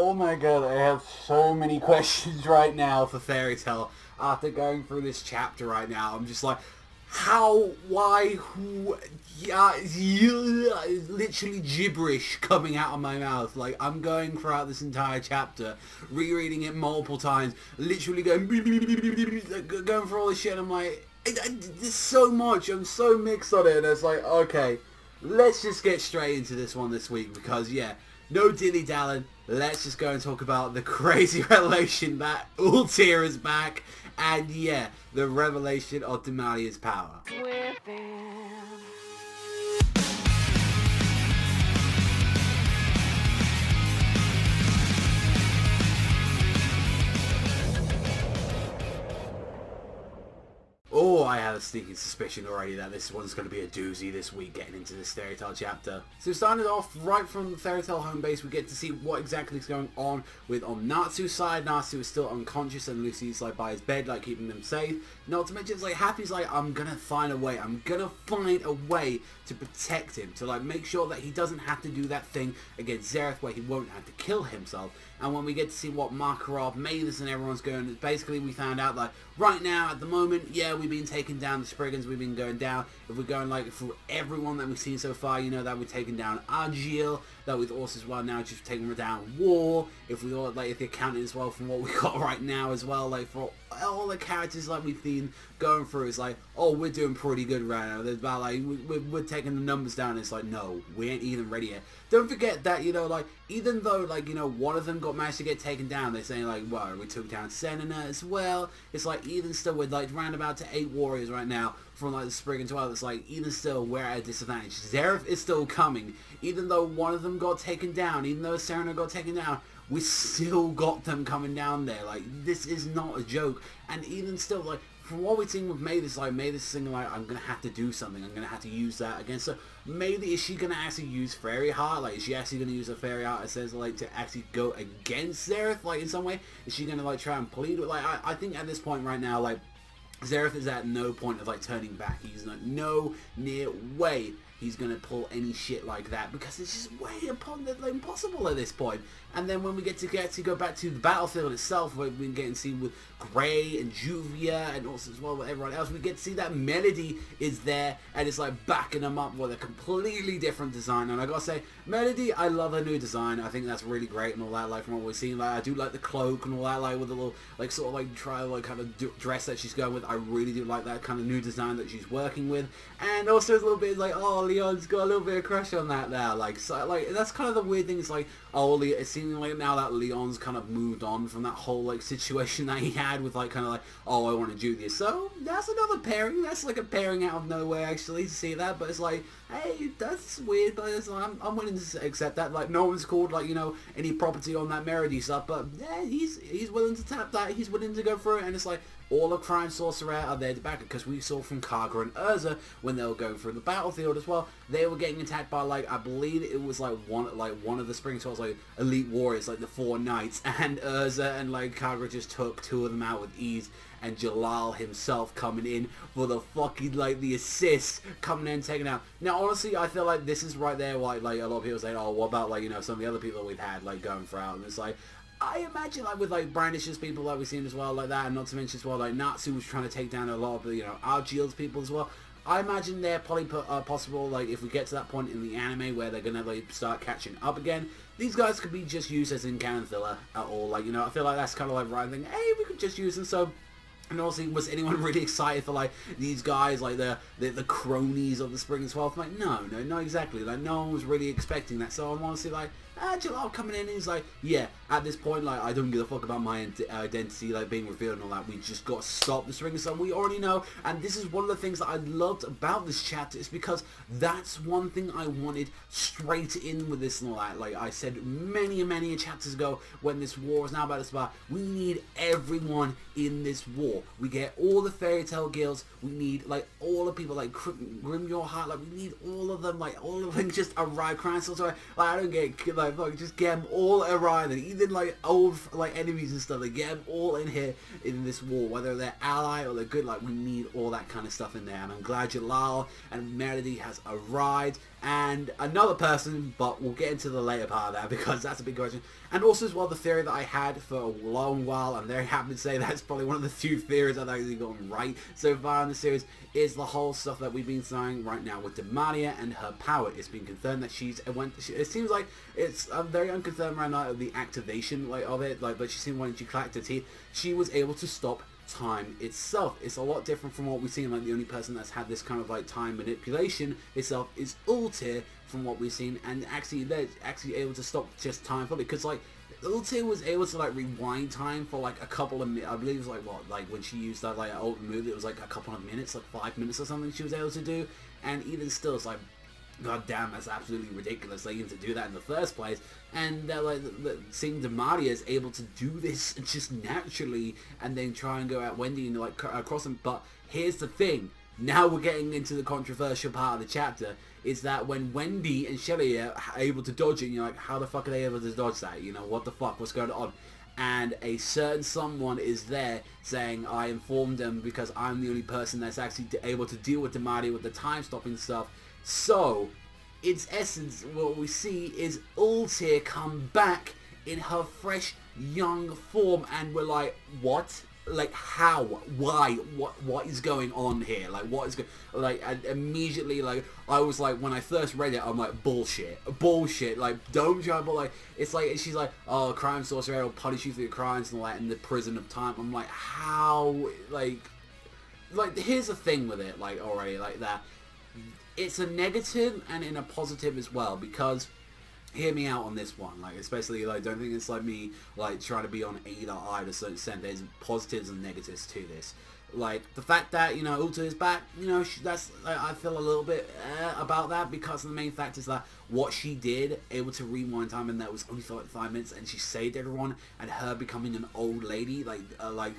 oh my god, I have so many questions right now for Fairy Tail after going through this chapter right now. I'm just like, how, why, who, yeah, literally gibberish coming out of my mouth. Like, I'm going throughout this entire chapter, rereading it multiple times, literally going through all this shit, and I'm like, there's so much, I'm so mixed on it, and it's like, okay, let's just get straight into this one this week, because, yeah, no dilly-dallying, let's just go and talk about the crazy revelation that Ultear is back, and yeah, the revelation of Demalia's power. Oh, I have a sneaking suspicion already that this one's going to be a doozy this week getting into this Fairy Tail chapter. So starting it off right from the Fairy Tail home base, we get to see what exactly is going on on Natsu's side. Natsu is still unconscious and Lucy's like by his bed, like keeping them safe. Not to mention, it's like Happy's like, I'm going to find a way. I'm going to find a way to protect him, to like make sure that he doesn't have to do that thing against Zereth where he won't have to kill himself. And when we get to see what Makarov, Mavis and everyone's going, basically we found out like right now at the moment, yeah, we've been taking down the Spriggans, we've been going down. If we're going like through everyone that we've seen so far, you know that we've taken down Argyle, that we've also as well now just taken down War. If we all like if you're counting as well from what we got right now as well, like for all the characters like we've been going through, it's like, oh, we're doing pretty good right now. There's about like we're taking the numbers down. It's like, no, we ain't even ready yet. Don't forget that, you know, like even though like, you know, one of them managed to get taken down, they're saying like, well, we took down Senina as well. It's like even still we're like round about to 8 warriors right now from like the Spriggan 12. It's like even still we're at a disadvantage. Zereth is still coming. Even though one of them got taken down, even though Serena got taken down, we still got them coming down there. Like, this is not a joke. And even still, like, from what we're seeing with Mavis, like, Mavis is saying, like, I'm going to have to do something. I'm going to have to use that against her. Maybe, is she going to actually use Fairy Heart? Like, is she actually going to use a Fairy Heart, it says, like, to actually go against Zereth, like, in some way? Is she going to, like, try and plead? Like, I think at this point right now, like, Zereth is at no point of, like, turning back. He's not, no near way he's going to pull any shit like that, because it's just way upon the impossible at this point. And then when we get to go back to the battlefield itself, where we get to see with Gray and Juvia and also as well with everyone else, we get to see that Melody is there and it's like backing them up with a completely different design. And I gotta say, Melody, I love her new design. I think that's really great and all that, like from what we're seeing. Like, I do like the cloak and all that, like with the little like sort of like trial like kind of dress that she's going with. I really do like that kind of new design that she's working with. And also it's a little bit like, oh, Leon's got a little bit of crush on that now. Like, so like that's kind of the weird thing. It's like, oh, it's seeming like now that Leon's kind of moved on from that whole like situation that he had with like kind of like, oh, I want to do this. So that's another pairing. That's like a pairing out of nowhere actually to see that. But it's like, hey, that's weird. But it's like, I'm willing to accept that. Like, no one's called like, you know, any property on that Meredy stuff. But yeah, he's willing to tap that. He's willing to go through it. And it's like, all of Crime Sorcerer are there to back it, because we saw from Kaga and Urza when they were going through the battlefield as well, they were getting attacked by like, I believe it was like one of the Spring Swords, like elite warriors, like the 4 knights, and Urza and like Kaga just took 2 of them out with ease, and Jalal himself coming in for the fucking like the assist, coming in and taking out. Now honestly, I feel like this is right there why like a lot of people say, oh, what about like, you know, some of the other people we've had like going throughout, and it's like, I imagine like with like Brandish's people like we've seen as well like that, and not to mention as well like Natsu was trying to take down a lot of the, you know, Argyle's people as well. I imagine they're probably possible, like if we get to that point in the anime where they're gonna like start catching up again, these guys could be just used as in-canon filler at all. Like, you know, I feel like that's kind of like right thing. Hey, we could just use them. So, and also, was anyone really excited for like these guys, like the cronies of the Spring 12? Like, no, exactly. Like, no one was really expecting that. So I'm honestly like, Jalal coming in and he's like, yeah, at this point, like, I don't give a fuck about my identity, like, being revealed and all that. We just got to stop the Spring. So we already know, and this is one of the things that I loved about this chapter, is because that's one thing I wanted straight in with this and all that. Like I said many chapters ago, when this war is now about to start, we need everyone in this war. We get all the Fairy Tail guilds, we need like all the people like Grim Your Heart, like we need all of them, like all of them just arrive. Crime Sorcerer, like I don't get like fuck, just get them all arrive, and even like old like enemies and stuff, like get them all in here in this war, whether they're ally or they're good. Like we need all that kind of stuff in there, and I'm glad Jalal and Melody has arrived, and another person, but we'll get into the later part of that because that's a big question. And also as well, the theory that I had for a long while, I'm very happy to say that's probably one of the few theories I've actually gotten right so far in the series, is the whole stuff that we've been saying right now with Demaria and her power. It's been confirmed that it seems like it's very unconfirmed right now of the activation of it, but she seemed when she clacked her teeth, she was able to stop time itself. It's a lot different from what we've seen. Like the only person that's had this kind of like time manipulation itself is Ultear from what we've seen, and actually they're actually able to stop just time fully, because like Ultear was able to like rewind time for like a couple of minutes. I believe it was like what, like when she used that like old move, it was like a couple of minutes, like 5 minutes or something she was able to do, and even still it's like, god damn, that's absolutely ridiculous, like even to do that in the first place. And like seeing Demaria is able to do this just naturally and then try and go at Wendy and like cross them. But here's the thing, now we're getting into the controversial part of the chapter, is that when Wendy and Shelly are able to dodge it, and you're like, how the fuck are they able to dodge that? You know, what the fuck, what's going on? And a certain someone is there saying, I informed them because I'm the only person that's actually able to deal with Demaria with the time stopping stuff. So, its essence, what we see is Ultear come back in her fresh, young form, and we're like, what? Like, how? Why? What is going on here? Like, what is going... Like, and immediately, like, I was like, when I first read it, I'm like, bullshit. Bullshit. Like, don't try, but like, it's like, she's like, oh, crime sorcerer will punish you for your crimes and all that in the prison of time. I'm like, how? Like, here's the thing with it, like, already, like that. It's a negative and in a positive as well, because hear me out on this one, like, especially, like, don't think it's like me, like, trying to be on either certain extent. There's positives and negatives to this. Like, the fact that, you know, Ultear is back, you know, that's, I feel a little bit about that, because the main fact is that what she did, able to rewind time, and that was only for like 5 minutes, and she saved everyone, and her becoming an old lady, like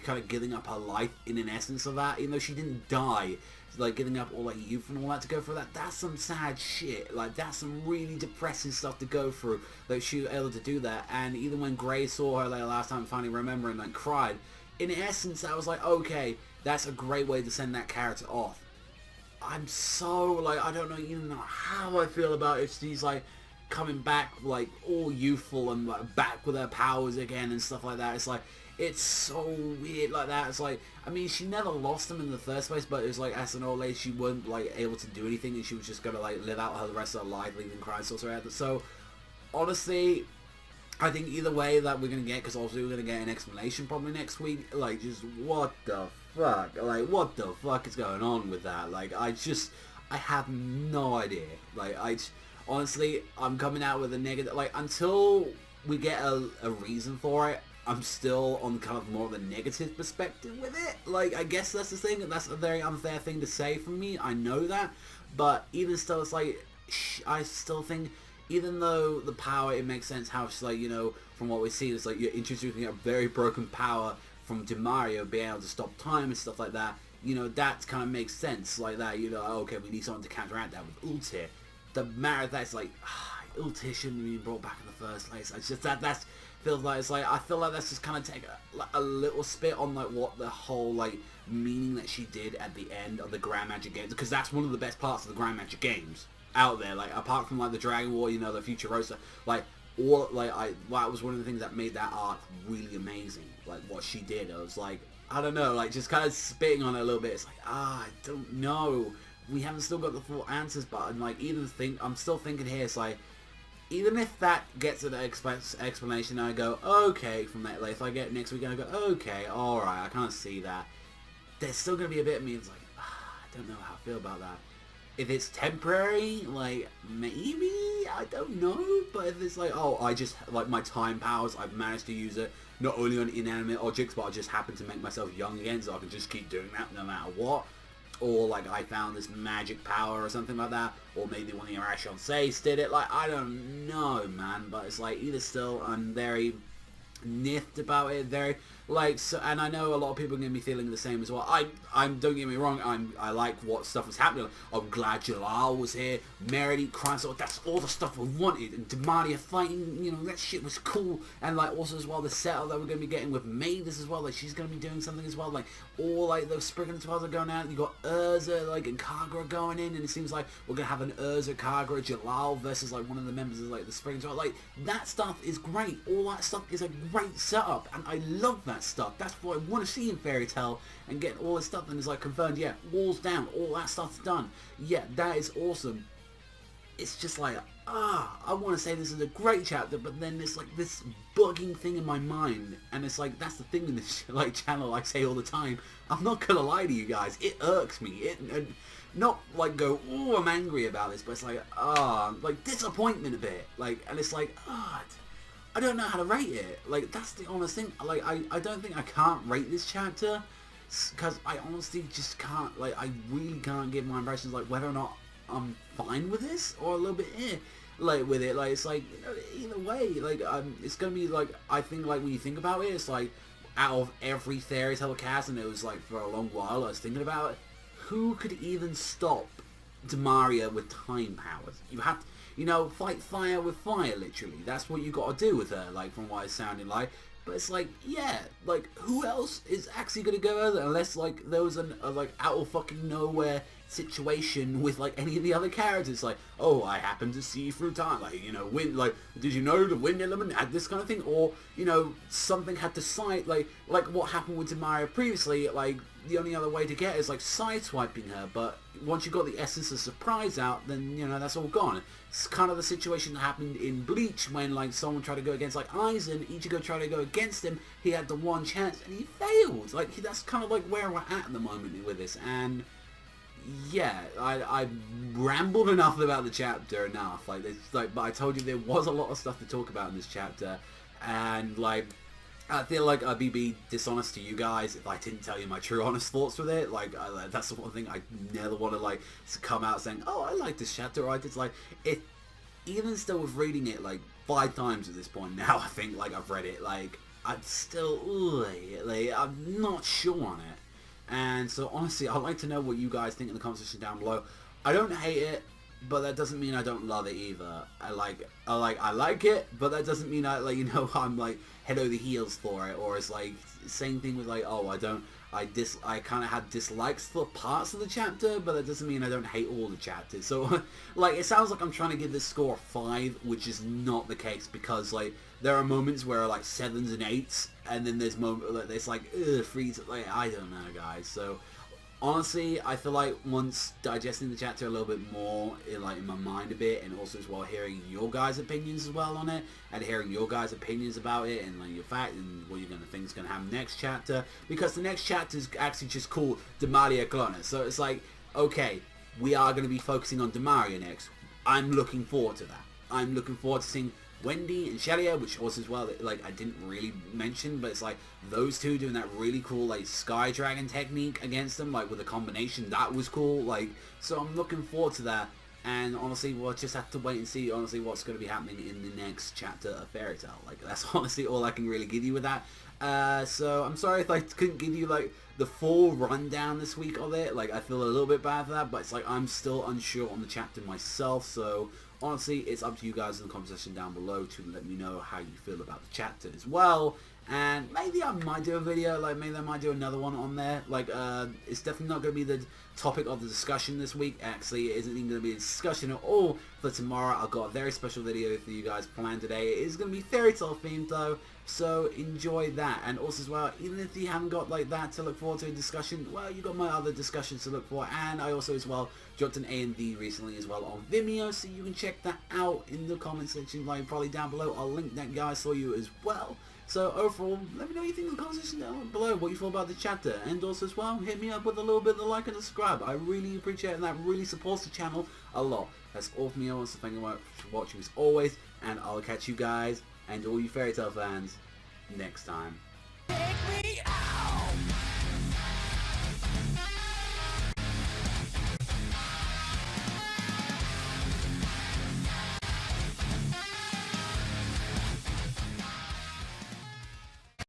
kind of giving up her life in an essence of that, even though she didn't die, like giving up all like youth and all that to go through that, that's some sad shit. Like, that's some really depressing stuff to go through. Like, she was able to do that, and even when Gray saw her like last time, finally remembering, like, cried, in essence I was like, okay, that's a great way to send that character off. I'm so, like, I don't know even know how I feel about if she's like coming back like all youthful and like back with her powers again and stuff like that. It's like, it's so weird like that. It's like, I mean, she never lost them in the first place, but it was like, as an old lady, she wasn't like able to do anything, and she was just gonna like live out her the rest of her life, leaving crime sorcerer out there. So honestly, I think either way that we're gonna get, because also we're gonna get an explanation probably next week, like, just what the fuck, like, what the fuck is going on with that? Like, I have no idea. Like, honestly, I'm coming out with a negative, like, until we get a reason for it, I'm still on kind of more of a negative perspective with it. Like, I guess that's the thing, and that's a very unfair thing to say from me, I know that, but even still, it's like, I still think, even though the power, it makes sense how she's like, you know, from what we see, it's like you're introducing a very broken power from Demaria being able to stop time and stuff like that, you know, that kind of makes sense like that, you know, okay, we need someone to counteract that with Ultear. The matter of that is like, Ultear shouldn't have been brought back in the first place. It's just that's feels like, it's like, I feel like that's just kind of take a little spit on like what the whole like meaning that she did at the end of the Grand Magic Games, because that's one of the best parts of the Grand Magic Games out there, like, apart from like the Dragon War, you know, the Futurosa, like, or like, that was one of the things that made that arc really amazing, like what she did. I was like, I don't know, like, just kind of spitting on it a little bit. It's like, I don't know, we haven't still got the full answers, but I'm like, I'm still thinking here, it's like, even if that gets an explanation, I go, okay, from that, like, if I get it next week, I go, okay, alright, I kind of see that. There's still going to be a bit of me, it's like, I don't know how I feel about that. If it's temporary, like, maybe, I don't know, but if it's like, oh, I just, like, my time powers, I've managed to use it, not only on inanimate objects, but I just happen to make myself young again, so I can just keep doing that no matter what. Or, like, I found this magic power or something like that, or maybe one of your Ashon Says did it, like, I don't know, man, but it's like, either still, I'm very niffed about it, very like, so, and I know a lot of people are going to be feeling the same as well. I'm don't get me wrong, I like what stuff was happening. Like, I'm glad Jalal was here, Myriad crying, so that's all the stuff we wanted, and Demaria fighting, you know, that shit was cool. And like also as well the setup that we're going to be getting with Mavis as well, like she's going to be doing something as well, like all like those Spriggan 12s are going out. You got Urza like and Kagura going in, and it seems like we're going to have an Urza, Kagura, Jalal versus like one of the members of like the Spriggan 12. Like that stuff is great. All that stuff is a great setup, and I love that stuff. That's what I want to see in Fairy Tail, and get all this stuff, and it's like confirmed, yeah, walls down, all that stuff's done. Yeah, that is awesome. It's just like, I want to say this is a great chapter, but then there's like this bugging thing in my mind, and it's like, that's the thing in this like channel I say all the time. I'm not gonna lie to you guys, it irks me. It not like go, oh, I'm angry about this, but it's like, like disappointment a bit, like, and it's like, I don't know how to rate it. Like, that's the honest thing. Like, I don't think I can't rate this chapter, because I honestly just can't, like, I really can't give my impressions, like, whether or not I'm fine with this, or a little bit like, with it. Like, it's like, you know, either way, like, it's gonna be, like, I think, like, when you think about it, it's like, out of every Fairy Tail cast, and it was, like, for a long while, I was thinking about it, who could even stop Demaria with time powers? You have to, you know, fight fire with fire, literally. That's what you got to do with her, like, from what it's sounding like. But it's like, yeah, like, who else is actually going to go over there? Unless, like, there was a like, out of fucking nowhere situation with, like, any of the other characters. Like, oh, I happen to see through time. Like, you know, wind, like, did you know the wind element had this kind of thing? Or, you know, something had to side, like what happened with Demaria previously, like, the only other way to get it is, like, sideswiping her. But once you got the essence of surprise out, then, you know, that's all gone. It's kind of the situation that happened in Bleach when, like, someone tried to go against, like, Aizen. Ichigo tried to go against him. He had the one chance and he failed. Like, that's kind of like where we're at the moment with this. And yeah, I rambled enough about the chapter enough. Like, it's like, but I told you there was a lot of stuff to talk about in this chapter, and like, I feel like I'd be dishonest to you guys if I didn't tell you my true honest thoughts with it. Like, that's the one thing I never want to, like, come out saying, oh, I like this chapter, right? It's like, it, even still with reading it, like, 5 times at this point now, I think, like, I've read it, like, I'm still, like, I'm not sure on it. And so, honestly, I'd like to know what you guys think in the comment section down below. I don't hate it, but that doesn't mean I don't love it either. I like it, but that doesn't mean I, like, you know, I'm like head over the heels for it. Or it's like same thing with, like, oh, I kind of have dislikes for parts of the chapter, but that doesn't mean I don't hate all the chapters. So like, it sounds like I'm trying to give this score a 5, which is not the case, because like there are moments where like 7s and 8s, and then there's moments like it's like 3s. Like, I don't know, guys. So honestly, I feel like once digesting the chapter a little bit more, in my mind a bit, and also as well hearing your guys' opinions as well on it, and hearing your guys' opinions about it, and like your fact, and what you're gonna think is gonna happen next chapter, because the next chapter is actually just called Demaria Clones. So it's like, okay, we are gonna be focusing on Demaria next. I'm looking forward to that. I'm looking forward to seeing Wendy and Shelia, which also as well, like, I didn't really mention, but it's like those two doing that really cool, like, Sky Dragon technique against them, like, with a combination. That was cool. Like, so I'm looking forward to that. And honestly, we'll just have to wait and see, honestly, what's going to be happening in the next chapter of Fairy Tail. Like, that's honestly all I can really give you with that. So I'm sorry if I couldn't give you, like, the full rundown this week of it. Like, I feel a little bit bad for that, but it's like I'm still unsure on the chapter myself. So honestly, it's up to you guys in the comment section down below to let me know how you feel about the chapter as well. And maybe I might do a video, like, maybe I might do another one on there. Like, it's definitely not going to be the topic of the discussion this week. Actually, it isn't even going to be a discussion at all for tomorrow. I've got a very special video for you guys planned today. It is going to be Fairy Tail themed, though, so enjoy that. And also as well, even if you haven't got, like, that to look forward to a discussion, well, you got my other discussions to look for. And I also as well dropped an A&V recently as well on Vimeo, so you can check that out in the comment section, like, probably down below. I'll link that, guys, for you as well. So overall, let me know what you think in the comment section down below, what you feel about the chapter. And also as well, hit me up with a little bit of the like and the subscribe. I really appreciate it, and that really supports the channel a lot. That's all from me. I want to thank you for watching as always, and I'll catch you guys and all you Fairy Tail fans next time. Take me out.